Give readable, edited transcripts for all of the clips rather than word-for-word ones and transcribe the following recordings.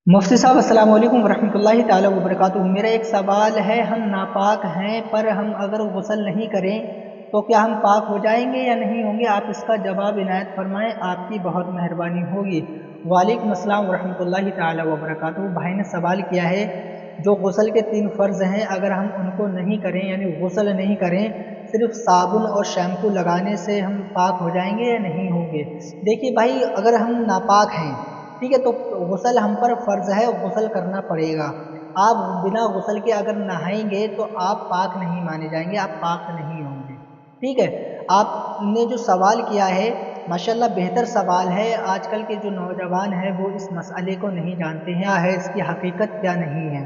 मुफ्ती साहब अस्सलाम वालेकुम वरहमतुल्लाहि ताला वबरकातुहू। मेरा एक सवाल है, हम नापाक हैं पर हम अगर गुस्ल नहीं करें तो क्या हम पाक हो जाएंगे या नहीं होंगे? आप इसका जवाब इनायत फरमाएं, आपकी बहुत मेहरबानी होगी। वालेकुम अस्सलाम वरहमतुल्लाहि ताला वबरकातुहू। भाई ने सवाल किया है, जो गुस्ल के 3 फ़र्ज़ हैं, अगर हम उनको नहीं करें यानी गुस्ल नहीं करें, सिर्फ साबुन और शैम्पू लगाने से हम पाक हो जाएंगे या नहीं होंगे? देखिए भाई, अगर हम नापाक हैं, ठीक है, तो गुस्ल हम पर फर्ज है, गुस्ल करना पड़ेगा। आप बिना गुस्ल के अगर नहाएंगे तो आप पाक नहीं माने जाएंगे, आप पाक नहीं होंगे। ठीक है। आपने जो सवाल किया है, माशाल्लाह बेहतर सवाल है। आजकल के जो नौजवान हैं वो इस मसले को नहीं जानते हैं, क्या है इसकी हकीकत क्या नहीं है।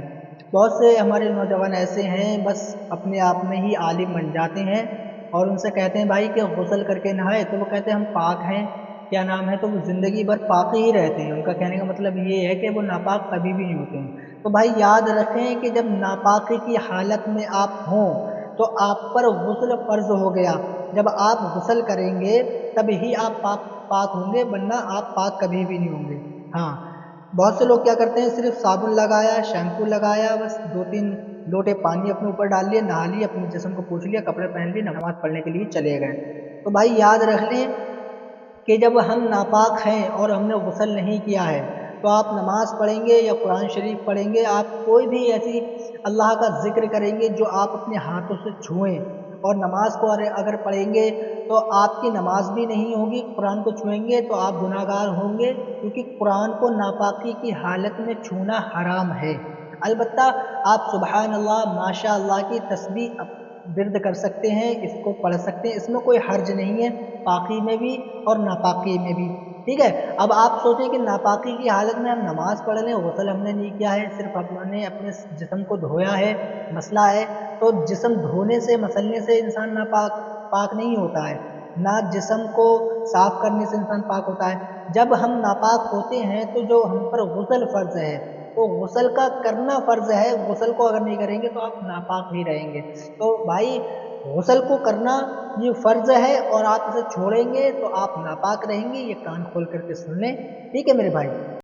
बहुत से हमारे नौजवान ऐसे हैं, बस अपने आप में ही आलिम बन जाते हैं और उनसे कहते हैं भाई कि गुस्ल करके नहाए, तो वो कहते हैं हम पाक हैं, क्या नाम है, तो वो ज़िंदगी भर पाक ही रहते हैं। उनका कहने का मतलब ये है कि वो नापाक कभी भी नहीं होते हैं। तो भाई याद रखें कि जब नापाकी की हालत में आप हों तो आप पर गुस्ल फ़र्ज़ हो गया। जब आप गुस्ल करेंगे तभी आप पाक होंगे, वरना आप पाक कभी भी नहीं होंगे। हाँ, बहुत से लोग क्या करते हैं, सिर्फ साबुन लगाया, शैम्पू लगाया, बस 2-3 लोटे पानी अपने ऊपर डाल लिए, नहा लिए, अपने जिस्म को पोंछ लिया, कपड़े पहन लिए, नमाज़ पढ़ने के लिए चले गए। तो भाई याद रख लें कि जब हम नापाक हैं और हमने गुस्ल नहीं किया है, तो आप नमाज़ पढ़ेंगे या कुरान शरीफ पढ़ेंगे, आप कोई भी ऐसी अल्लाह का ज़िक्र करेंगे जो आप अपने हाथों से छुएँ, और नमाज़ को अगर पढ़ेंगे तो आपकी नमाज भी नहीं होगी। कुरान को छुएंगे तो आप गुनाहगार होंगे, क्योंकि कुरान को नापाकी की हालत में छूना हराम है। अलबत्ता आप सुबहान अल्लाह, माशा अल्लाह की तस्बीह विर्द कर सकते हैं, इसको पढ़ सकते हैं, इसमें कोई हर्ज नहीं है, पाकी में भी और नापाकी में भी। ठीक है। अब आप सोचें कि नापाकी की हालत में हम नमाज पढ़ लें, गुस्ल हमने नहीं किया है, सिर्फ हमने अपने जिस्म को धोया है, मसला है। तो जिस्म धोने से, मसलने से इंसान नापाक पाक नहीं होता है, ना जिस्म को साफ करने से इंसान पाक होता है। जब हम नापाक होते हैं तो जो हम पर गुस्ल फर्ज है, तो गुस्ल का करना फर्ज है। गुस्ल को अगर नहीं करेंगे तो आप नापाक ही रहेंगे। तो भाई, गुस्ल को करना ये फर्ज है, और आप इसे छोड़ेंगे तो आप नापाक रहेंगे। ये कान खोल करके सुन लें। ठीक है मेरे भाई।